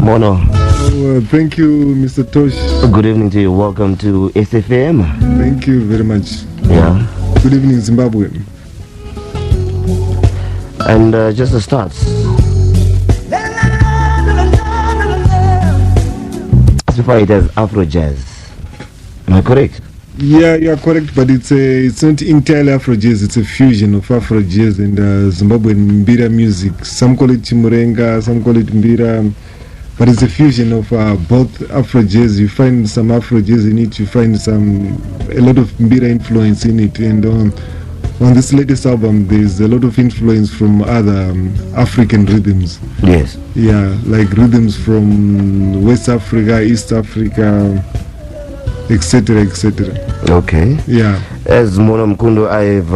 Mono. Thank you, Mr. Tosh. Good evening to you. Welcome to S.F.M. Thank you very much. Yeah. Good evening, Zimbabwe. And just to start, classify it as Afro jazz. Am I correct? Yeah, you are correct, but it's not entirely Afro jazz. It's a fusion of Afro jazz and Zimbabwean mbira music. Some call it chimurenga, some call it mbira, but it's a fusion of both Afro jazz. You find some Afro jazz in it. You find a lot of mbira influence in it, and on this latest album, there's a lot of influence from other African rhythms. Yes. Yeah, like rhythms from West Africa, East Africa, etc., etc. Okay. Yeah. As Mono Mukundu, I've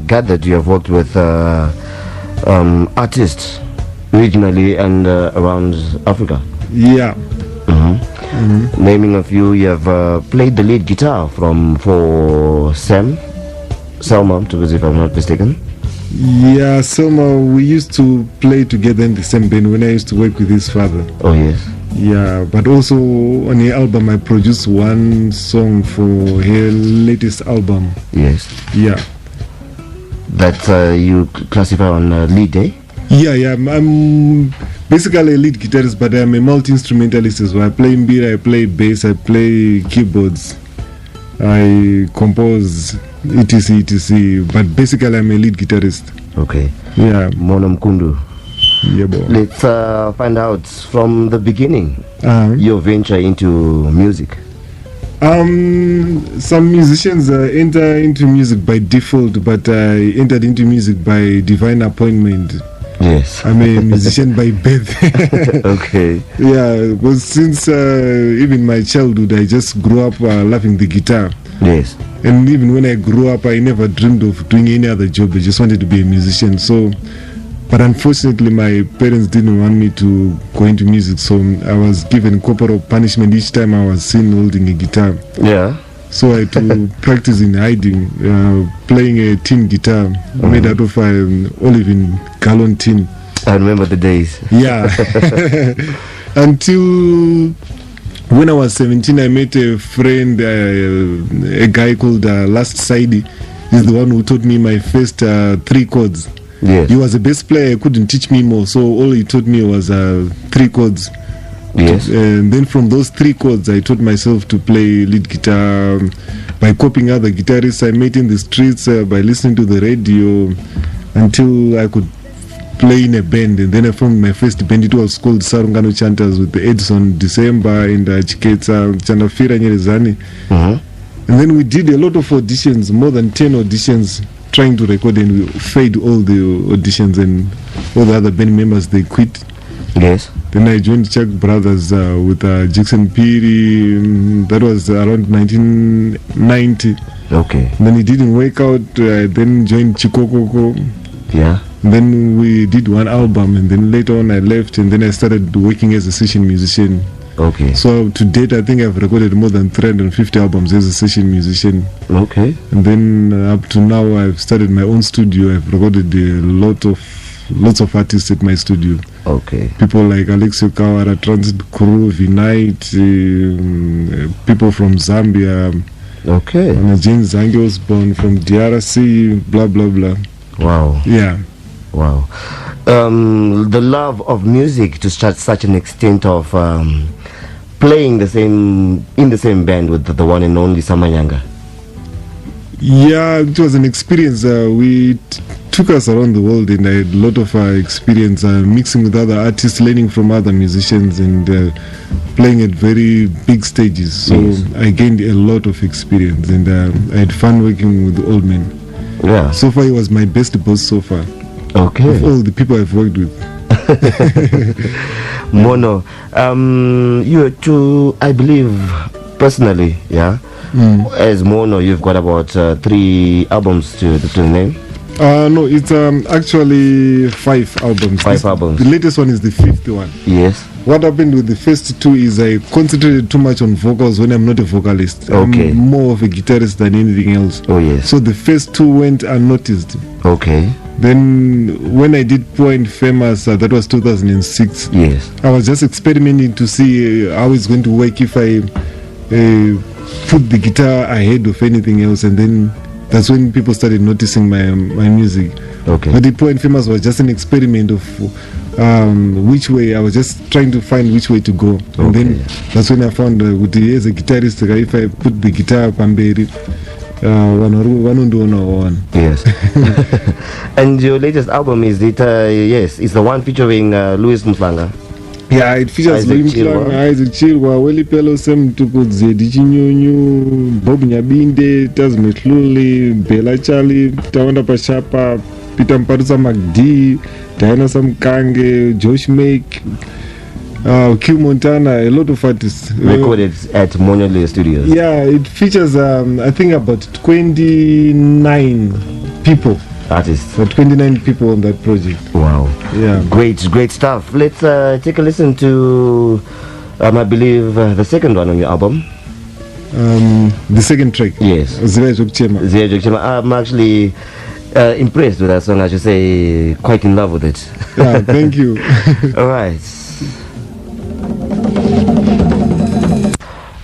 gathered you have worked with artists regionally and around Africa. Yeah. Naming a few, you have played the lead guitar for Selma, to be if I'm not mistaken. Yeah, Selma, we used to play together in the same band when I used to work with his father. Oh, yes. Yeah, but also on the album, I produced one song for her latest album. Yes. Yeah. That you classify on lead, eh? Yeah, I'm basically a lead guitarist, but I'm a multi-instrumentalist as well. I play mbira, I play bass, I play keyboards, I compose, etc. But basically, I'm a lead guitarist. Okay. Yeah. Mono Mukundu. Yeah, boy. Let's find out from the beginning your venture into music. Some musicians enter into music by default, but I entered into music by divine appointment. Yes. I'm a musician by birth. Okay. Yeah, because since even my childhood, I just grew up loving the guitar. Yes. And even when I grew up, I never dreamed of doing any other job. I just wanted to be a musician. So, but unfortunately, my parents didn't want me to go into music. So I was given corporal punishment each time I was seen holding a guitar. Yeah. So I had to practice in hiding, playing a tin guitar made out of olive gallon tin. I remember the days. Yeah. Until when I was 17, I met a friend, a guy called Last Sidey. He's the one who taught me my first 3 chords. Yes. He was a bass player. He couldn't teach me more, so all he taught me was 3 chords. Yes. And then from those 3 chords, I taught myself to play lead guitar by copying other guitarists I met in the streets, by listening to the radio, until I could play in a band. And then I formed my first band. It was called Sarungano Chanters with Edson December and Chiketsa Chanafira Nyerezani. And then we did a lot of auditions, more than 10 auditions, trying to record, and we failed all the auditions, and all the other band members, they quit. Yes. Then I joined Chuck Brothers with Jackson Peary. That was around 1990. Okay. And then it didn't work out. I then joined Chikokoko. Yeah. And then we did one album, and then later on I left, and then I started working as a session musician. Okay. So to date, I think I've recorded more than 350 albums as a session musician. Okay. And then up to now, I've started my own studio. I've recorded lots of artists at my studio. Okay. People like Alexio Kawara, Transit Crew, Vinite, people from Zambia. Okay. James Zange was born from DRC, blah, blah, blah. Wow. Yeah. Wow. The love of music to such an extent of playing in the same band with the one and only Samanyanga. Yeah, it was an experience. We took us around the world, and I had a lot of experience mixing with other artists, learning from other musicians, and playing at very big stages. So yes. I gained a lot of experience, and I had fun working with the old men. Yeah. So far, he was my best boss so far. Okay. Of all the people I've worked with. Mono, you two, I believe, personally, yeah. As Mono, you've got about 3 albums to the name. No, it's actually 5 albums. 5 albums. The latest one is the 5th one. Yes. What happened with the first 2 is I concentrated too much on vocals when I'm not a vocalist. Okay. I'm more of a guitarist than anything else. Oh, yes. So the first 2 went unnoticed. Okay. Then when I did Poor and Famous, that was 2006. Yes. I was just experimenting to see how it's going to work if I put the guitar ahead of anything else, and then that's when people started noticing my music. Okay. But the Poor and Famous was just an experiment of which way. I was just trying to find which way to go, and then that's when I found as a guitarist, if I put the guitar pamberi, one. Yes. And your latest album, is it? Yes, it's the one featuring Louis Mhlanga. Yeah, it features Isaac Chilwa, Willie Pelo, Sam Tukudze, Dichinyonyu, Bob Nyabinde, Taz Metluli, Bella Charlie, Tawanda Pashapa, Peter Mparusa McD, Diana Samkange, Josh Make, Q Montana, a lot of artists. Recorded at Monolith Studios. Yeah, it features, I think, about 29 people. Artists. So 29 people on that project. Wow. Yeah. Great stuff. Let's take a listen to, I believe, the second one on your album. The second track. Yes. I'm actually impressed with that song. I should say, quite in love with it. Yeah, thank you. All right.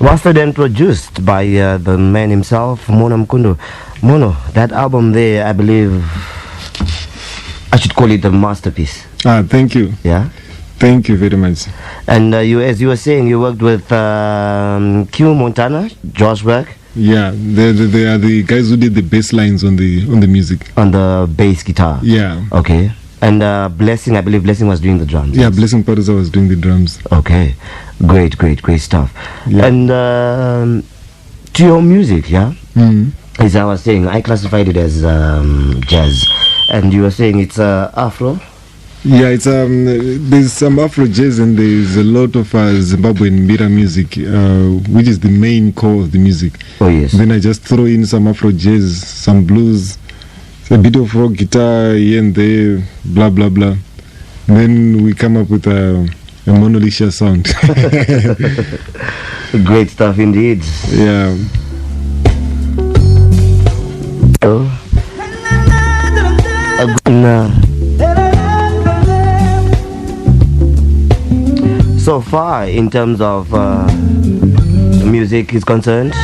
Mastered and produced by the man himself, Mono Mukundu. Mono, that album there, I believe, I should call it a masterpiece. Thank you. Yeah? Thank you very much. And you, as you were saying, you worked with Q Montana, Josh Work. Yeah, they are the guys who did the bass lines on the music. On the bass guitar. Yeah. Okay. And Blessing, I believe Blessing was doing the drums. Yeah, Blessing Parusa was doing the drums. Okay. Great stuff. Yeah. And to your music, yeah? Mm-hmm. As I was saying, I classified it as jazz. And you were saying it's Afro? Yeah, it's there's some Afro jazz and there's a lot of Zimbabwean Mbira music, which is the main core of the music. Oh, yes. Then I just throw in some Afro jazz, some blues, a bit of rock guitar here and there, blah blah blah. And then we come up with a monolithic sound. Great stuff indeed. Yeah. Oh. So far, in terms of music is concerned,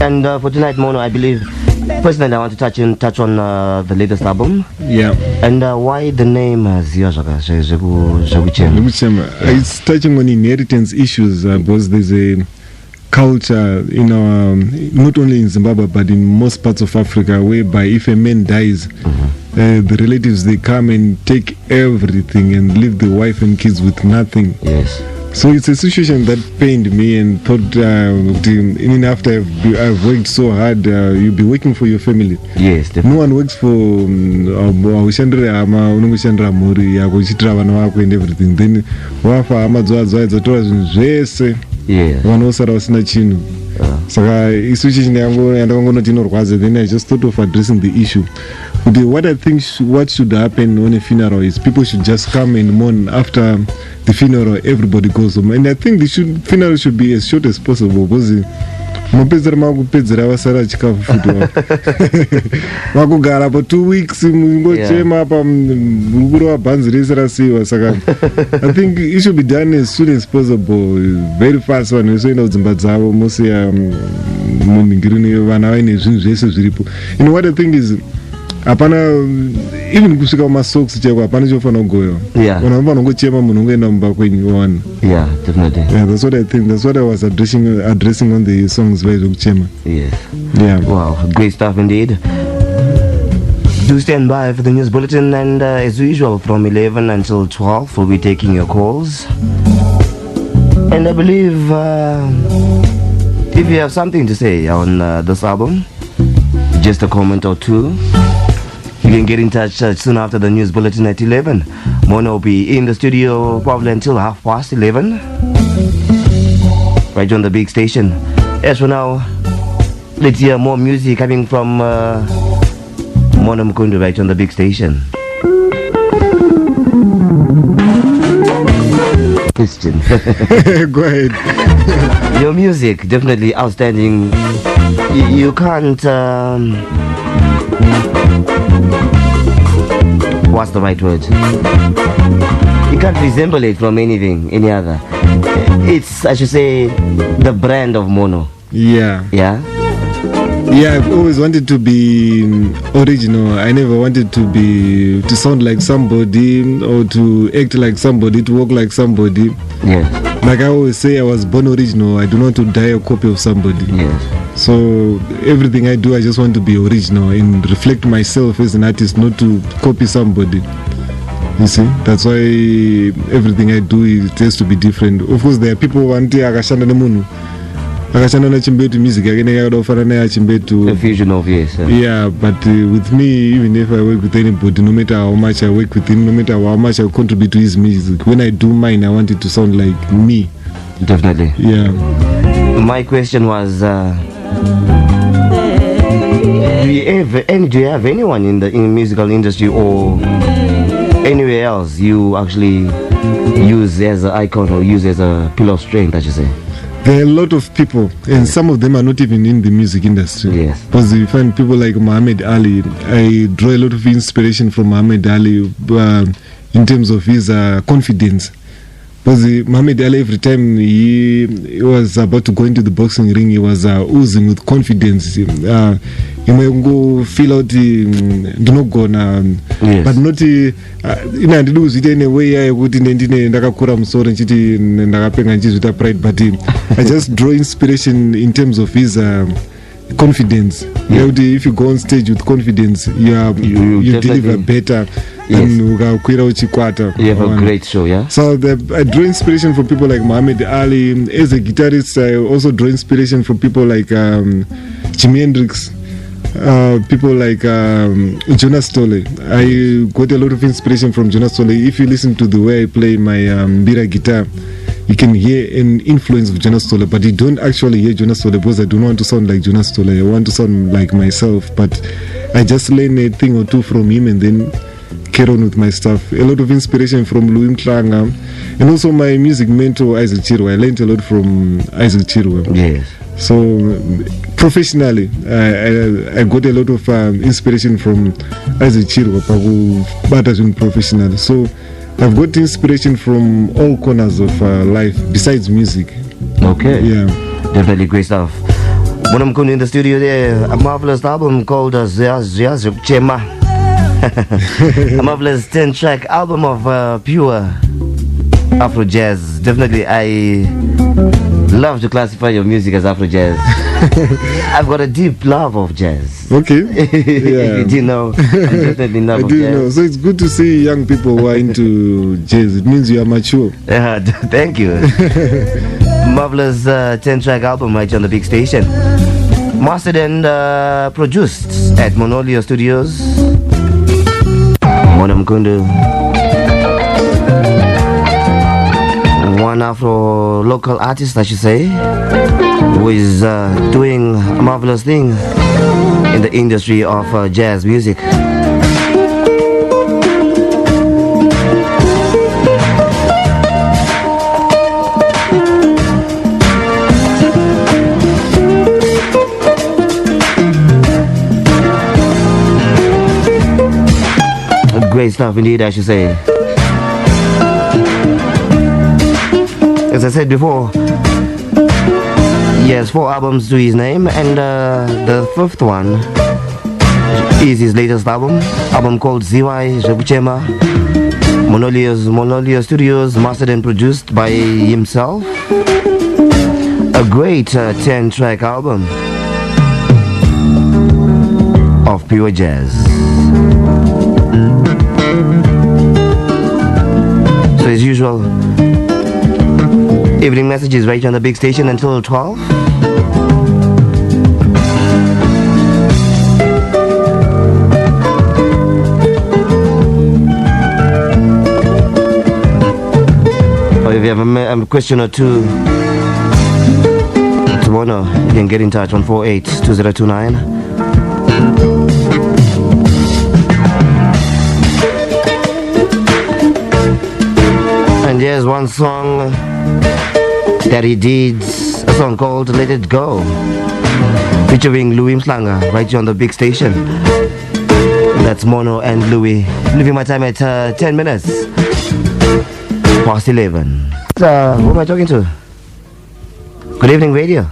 and for tonight, Mono, I believe, personally, I want to touch on the latest album. Yeah. And why the name Ziyashaka? It's touching on inheritance issues because there's a culture in our, not only in Zimbabwe but in most parts of Africa, whereby if a man dies, the relatives, they come and take everything and leave the wife and kids with nothing. Yes. So it's a situation that pained me and thought, even after I've worked so hard, you'll be working for your family. Yes, definitely. No one works for and everything. Then yeah. Saka situation yangu, then I just thought of addressing the issue. What I think what should happen on a funeral is people should just come and mourn after the funeral. Everybody goes home, and I think the funeral should be as short as possible because vasara chikafu futi vakugara for 2 weeks mungochema apa murukuru wabhanzi rese rasiyiwa. Saka I think it should be done as soon as possible, very fast. Vanhu vesoenda kudzimba dzavo mosiya munhingirini vana vaine zvinhu zvese zviripo. You know what I think is, hapana even kusvika kumasocks cheko hapana chofanira kugoyiwa. Vanhu vanofana kungochema munhu ungoenda mumba kwenyu one. Yeah, definitely. Yeah, that's what I think. That's what I was addressing on the songs by Kuchema. Yes. Yeah. Wow, great stuff indeed. Do stand by for the news bulletin, and as usual from 11 until 12 we'll be taking your calls. And I believe if you have something to say on this album, just a comment or two, you can get in touch soon after the news bulletin at 11. Mono will be in the studio probably until 11:30. right on the big station. As for now, let's hear more music coming from Mukundu right on the big station. Question. Go ahead. Your music, definitely outstanding. You can't... what's the right word? You can't resemble it from anything, any other. It's, I should say, the brand of Mono. Yeah. Yeah? Yeah, I've always wanted to be original. I never wanted to sound like somebody or to act like somebody, to walk like somebody. Yes. Like I always say, I was born original. I do not want to die a copy of somebody. Yes. So everything I do, I just want to be original and reflect myself as an artist, not to copy somebody. You see, that's why everything I do, it has to be different. Of course, there are people who want to akashanda chimbetu music yakene yakadofana naye chimbetu a fusion of yes. Yeah, but with me, even if I work with anybody, no matter how much I work with him, no matter how much I contribute to his music, when I do mine, I want it to sound like me. Definitely. Yeah. My question was, do you have anyone in the musical industry or anywhere else you actually use as an icon or use as a pillar of strength, I should say? There are a lot of people, and some of them are not even in the music industry. Yes. Because you find people like Muhammad Ali. I draw a lot of inspiration from Muhammad Ali in terms of his confidence. Because Muhammad Ali, every time he was about to go into the boxing ring, he was oozing with confidence. He might go feel out, do not go now, but not in a way I would in pride, but I just draw inspiration in terms of his confidence. Yeah. If you go on stage with confidence, you deliver better. Yes. You have a great show, yeah? So I draw inspiration from people like Muhammad Ali. As a guitarist, I also draw inspiration from people like Jimi Hendrix, people like Jonas Tolle. I got a lot of inspiration from Jonas Tolle. If you listen to the way I play my Mbira guitar, you can hear an influence of Jonas Tolle, but you don't actually hear Jonas Tolle because I don't want to sound like Jonas Tolle. I want to sound like myself, but I just learn a thing or two from him and then carry on with my stuff. A lot of inspiration from Louis Mtlanga, and also my music mentor Isaac Chirwa. I learned a lot from Isaac Chirwa. Yes. So professionally, I got a lot of inspiration from Isaac Chirwa, but as in professional. So I've got inspiration from all corners of life besides music. Okay. Yeah. Definitely great stuff. When I'm going in the studio there, a marvelous album called Chema. A marvelous 10-track album of pure Afro jazz. Definitely, I love to classify your music as Afro jazz. I've got a deep love of jazz. Okay. Yeah. You didn't know. I'm definitely love of jazz. Know. So it's good to see young people who are into jazz. It means you are mature. Yeah, thank you. Marvelous 10-track album right on the big station. Mastered and produced at Monolio Studios. Mukundu, one Afro local artist, I should say, who is doing a marvelous thing in the industry of jazz music. Great stuff indeed, I should say. As I said before, he has 4 albums to his name, and the 5th one is his latest album called ZY Jebuchema. Monolio Studios, mastered and produced by himself. A great 10-track album of pure jazz. So as usual, evening messages right on the big station until 12. Or if you have a question or two, Mono. You can get in touch on 482029. And here's one song that he did, a song called Let It Go, featuring Louis Mhlanga, right here on the big station. That's Mono and Louis. Leaving my time at 10 minutes past 11. Who am I talking to? Good evening, radio.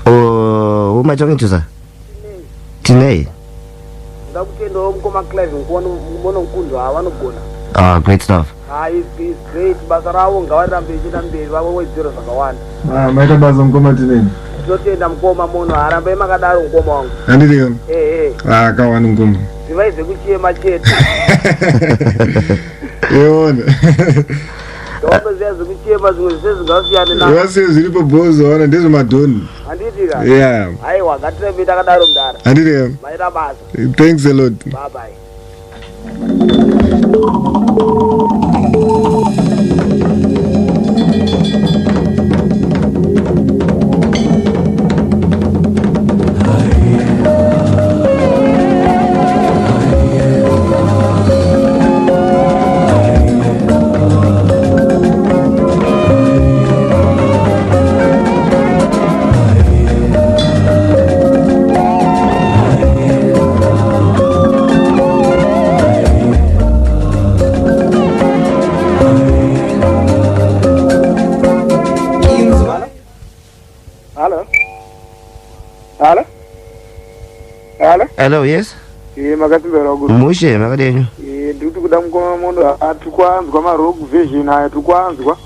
Oh, who am I talking to, sir? Tine. Ah, great stuff. It's great. maita basa mukoma tineni totenda mukoma muno arambe makadaro mukoma wangu handiti akawani mukoma zvivaize kuchema chete yona ndoziya zvekuchema zvimwe zvisezvingasiyane na wasiye zviripo bhozo wana ndezvemadhoni handitika yeah aiwa ngatirambe takadaro mudara handiti maita basa thanks a lot bye bye. Hello, yes? Makatimbera guru. Mushe, makadenyu. Ndiri kuda mukoma muno atikwanzwa marock version aya tikwanzwa.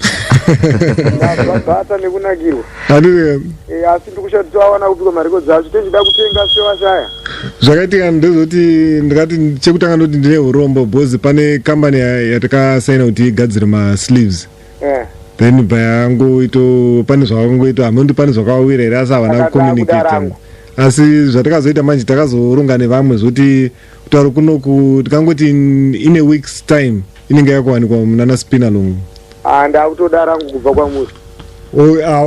Ndazvata nekunakirwa. handiti Asi ndikushati tawana kupika mareko dzacho tenjida kutenga sewashaya. zvakaitika ndezvoti ndikati chekutanga ndoti ndine urombo bhozi pane kambani yatakasaina kuti igadzire masleeves then payangoito pane zvakangoita hamundi pane zvakawira here asi havana kucommunicate asi zvatakazoita manje takazoronga nevamwe zvoti kutaura kunoku tikangoti in a week's time inenge yakuwanikwa munana spinalong Ndakutoda rangu kubva kwamuri.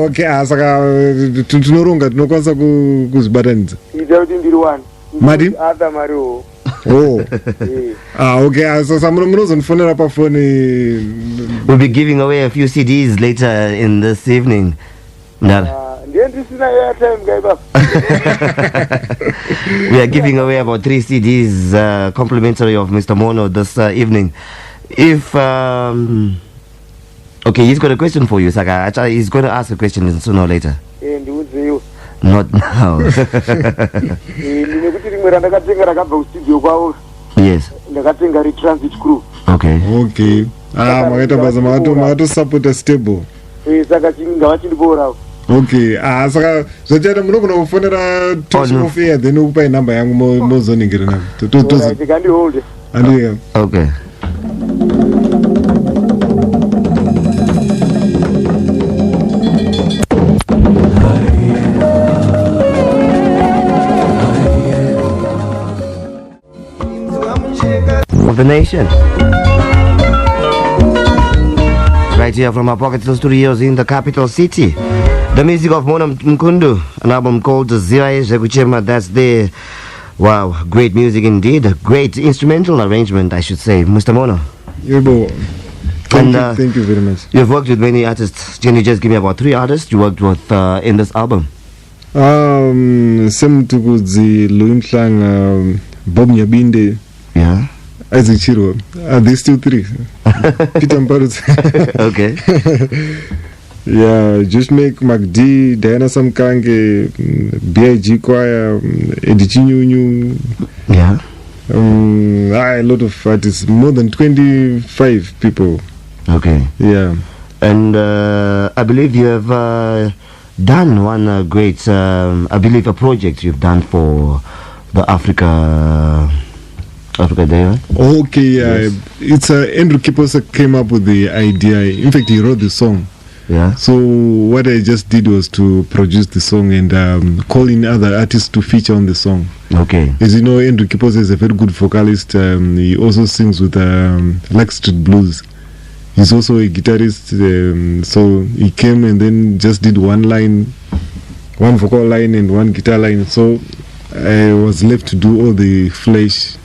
okay saka tinoronga tinokwanisa kuzvibatanidza Ita kuti ndiri wani. Madi? Ata mariwo. okay sasa munozondifonera pafoni. We'll be giving away a few CDs later in this evening. Ndiye ndisina airtime guy baba. We are giving away about 3 CDs complimentary of Mr. Mono this evening. If okay, he's got a question for you, Saka. Actually, he's going to ask a question sooner or later. Ndiudziyo. Not now. Ndinekuti rimwe randakatenga rakabva kustudio kwavo. Yes. Ndakatenga retransit crew. Okay. Okay. Makaita basa makatosupporta stable. Saka chingava chindibora. Okay. Saka zvachaita munogona kufonera Tosh Fair then ukupai namba yangu mozoningira nayo. Tikandiholde. Andiya. Okay. Of the nation. Right here from our Pocket Studios in the capital city. The music of Mona Mukundu, an album called Zirai Zekuchema, that's there. Wow, great music indeed. Great instrumental arrangement, I should say. Mr. Mono. Thank you very much. You've worked with many artists. Can you just give me about 3 artists you worked with in this album? Sem Tukudzi, Louis Mhlanga, Bob Nyabinde. Yeah. Isaac Chiro. There's still 3. Peter Mparutz. Okay. Yeah, just make MacD, Diana Samkange, B.I.G. Choir, Eddie Chinyunyu. Yeah. A lot of artists, more than 25 people. Okay. Yeah. And I believe you have done one great, I believe a project you've done for the Africa Day, right? Okay, yeah. Yes. It's Andrew Kiposa came up with the idea. In fact, he wrote the song. Yeah. So what I just did was to produce the song and call in other artists to feature on the song. Okay. As you know, Andrew Kiposa is a very good vocalist. He also sings with Street Blues. he's also a guitarist. So he came and then just did one vocal line and one guitar line. So I was left to do all the flesh.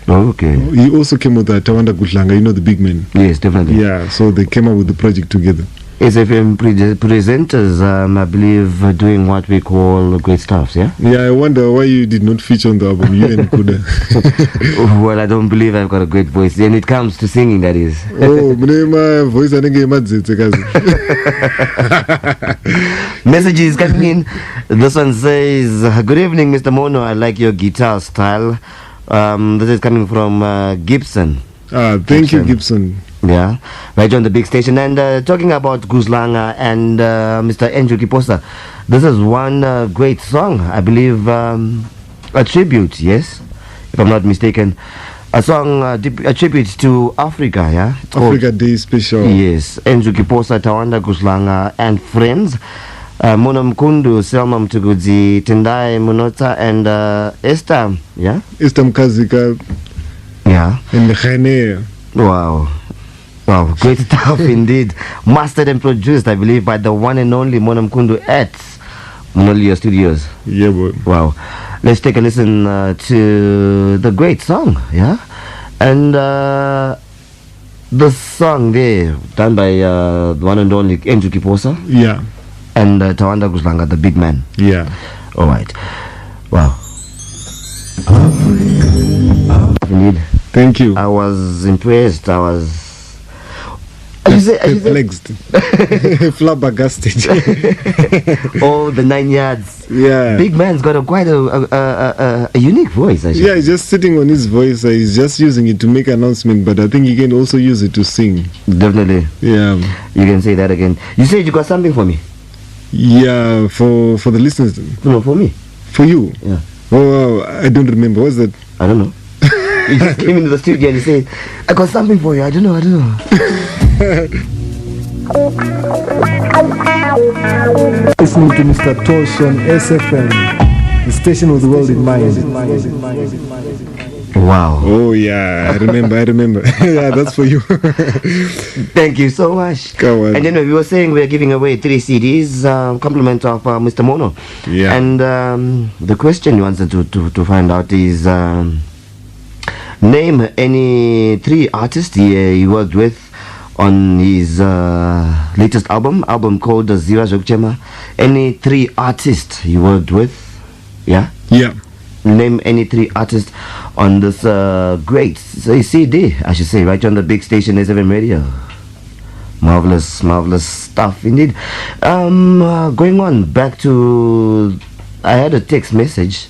Oh, okay. He also came with Tawanda Gutlanga, the big man. Yes, definitely. Yeah, so they came up with the project together. S.F.M. presenters, I believe, doing what we call great stuffs, yeah? Yeah, I wonder why you did not feature on the album, you and Kuda. Well, I don't believe I've got a great voice. When it comes to singing, that is. Oh, my voice, I think Messages coming in. This one says, good evening, Mr. Mono. I like your guitar style. This is coming from Gibson. Thank you, Gibson. Yeah, right on the big station. And talking about Guzlanga and Mr. Andrew Kiposa, this is one great song, I believe, a tribute, yes, if I'm not mistaken. A song, a tribute to Africa, yeah? Africa Day Special. Yes, Andrew Kiposa, Tawanda Guzlanga and friends. Mono Mukundu, Selma Mtugudzi, Tendai Munota, and Esther, yeah? Esther Mkazika. Yeah. And Khane. Wow. Wow, great stuff indeed. Mastered and produced, I believe, by the one and only Mono Mukundu at Monolio Studios. Yeah, boy. Wow. Let's take a listen to the great song, yeah? And the song there, done by the one and only Andrew Kiposa. Yeah. And Tawanda Guzlanga, the big man. Yeah. All right. Wow. Indeed. Thank you. I was impressed. I was... Perplexed. Flabbergasted. Oh, the 9 yards. Yeah. Big man's got quite a unique voice, actually. Yeah, he's just sitting on his voice. He's just using it to make announcement, but I think he can also use it to sing. Definitely. Yeah. You can say that again. You said you got something for me? Yeah, for the listeners. No, for me. For you? Yeah. Oh, I don't remember. What's that? I don't know. You just came into the studio and you said, I got something for you. I don't know. Listening to Mr. Tosh on S.F.M, the station with the world in mind. Wow. Oh, yeah. I remember. Yeah, that's for you. Thank you so much. Come on. And then we were saying we are giving away 3 CDs, compliment of Mr. Mono. Yeah. And the question you wanted to find out is, name any 3 artists he worked with on his latest album called Ziva Zokchema. Any 3 artists he worked with, yeah? Yeah. Name any 3 artists on this great CD, I should say, right on the big station, S.F.M Radio. Marvelous stuff indeed. Going on back to, I had a text message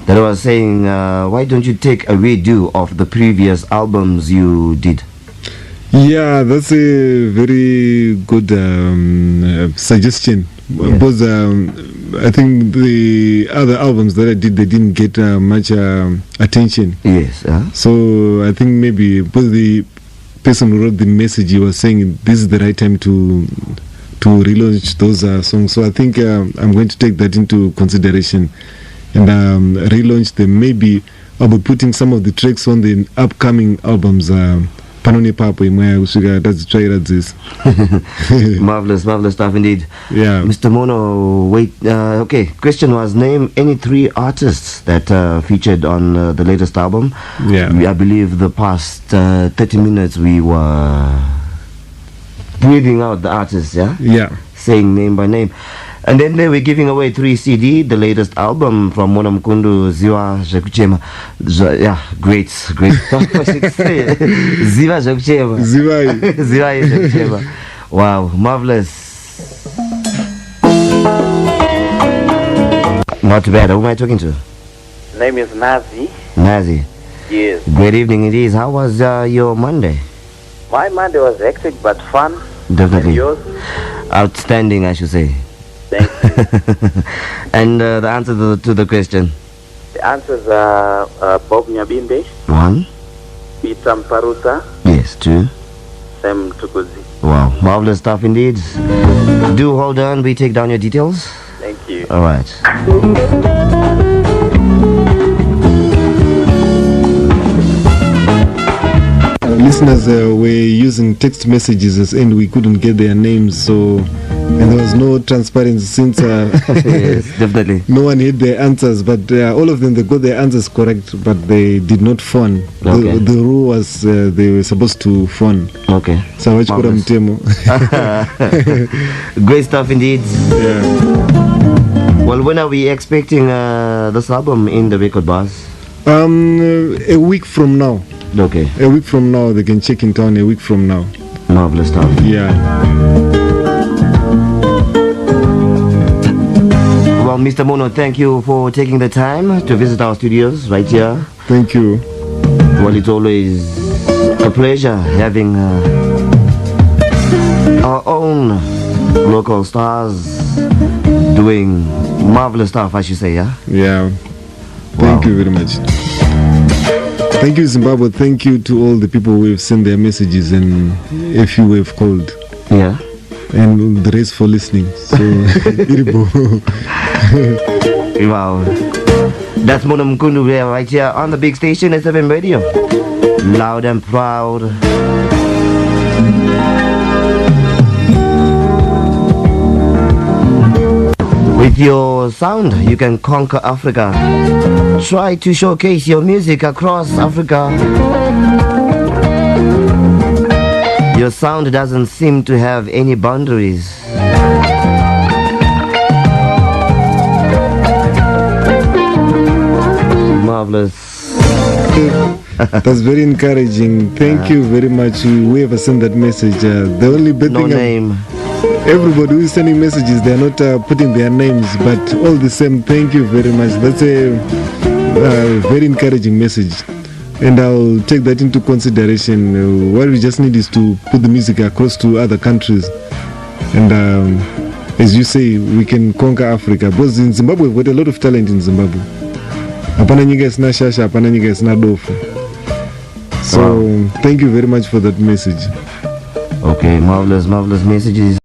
that was saying, why don't you take a redo of the previous albums you did? Yeah, that's a very good suggestion. Yeah. Because I think the other albums that I did, they didn't get much attention. Yes. So I think maybe because the person who wrote the message, he was saying this is the right time to relaunch those songs. So I think I'm going to take that into consideration and relaunch them. Maybe I'll be putting some of the tracks on the upcoming albums. Panoni Papo, let's try it at this. Marvelous stuff indeed. Yeah. Mr. Mono, wait. Okay, question was, name any 3 artists that featured on the latest album. Yeah. I believe the past 30 minutes we were breathing out the artists, yeah? Yeah. Saying name by name. And then they were giving away 3 CD, the latest album from Mono Mukundu, Ziva Zokchema. Yeah, great stuff, I should say. Ziva Zokchema. Ziva Zokchema. Wow, marvelous. Not bad. Who am I talking to? Name is Nazi. Nazi. Yes. Good evening indeed. How was your Monday? My Monday was hectic but fun. Definitely. And yours? Outstanding, I should say. Thank you. And the answer to the question? The answers are Bob Nyabinde, 1. Peter Mparuta, Yes. 2. Sam Tukuzi. Wow, marvelous stuff indeed. Do hold on, we take down your details. Thank you. All right. listeners were using text messages and we couldn't get their names, so and there was no transparency since Yes, definitely. no one had their answers, but all of them, they got their answers correct, but they did not phone. Okay. The rule was they were supposed to phone. Okay. So much for Marvelous. Mtemo. Great stuff indeed. Yeah. Well, when are we expecting this album in the record bars? A week from now. Okay. A week from now, they can check in town. A week from now. Marvelous stuff. Yeah. Well, Mr. Mono, thank you for taking the time to visit our studios right here. Thank you. Well, it's always a pleasure having our own local stars doing marvelous stuff, I should say, yeah? Yeah. Thank you very much. Thank you, Zimbabwe. Thank you to all the people who have sent their messages and a few who have called. Yeah. And the rest for listening. So, Iribo. Wow. That's Mono Mukundu right here on the big station, S.F.M Radio. Loud and proud. With your sound, you can conquer Africa. Try to showcase your music across Africa. Your sound doesn't seem to have any boundaries. Marvelous. That's very encouraging. Thank you very much. Whoever sent that message. The only bad No thing, name. everybody who is sending messages, they are not putting their names, but all the same, thank you very much. That's a very encouraging message, and I'll take that into consideration. What we just need is to put the music across to other countries, and as you say, we can conquer Africa, because in Zimbabwe we've got a lot of talent in Zimbabwe. Hapana nyika isina shasha, hapana nyika isina dofu. So thank you very much for that message. Okay, marvelous, marvelous messages.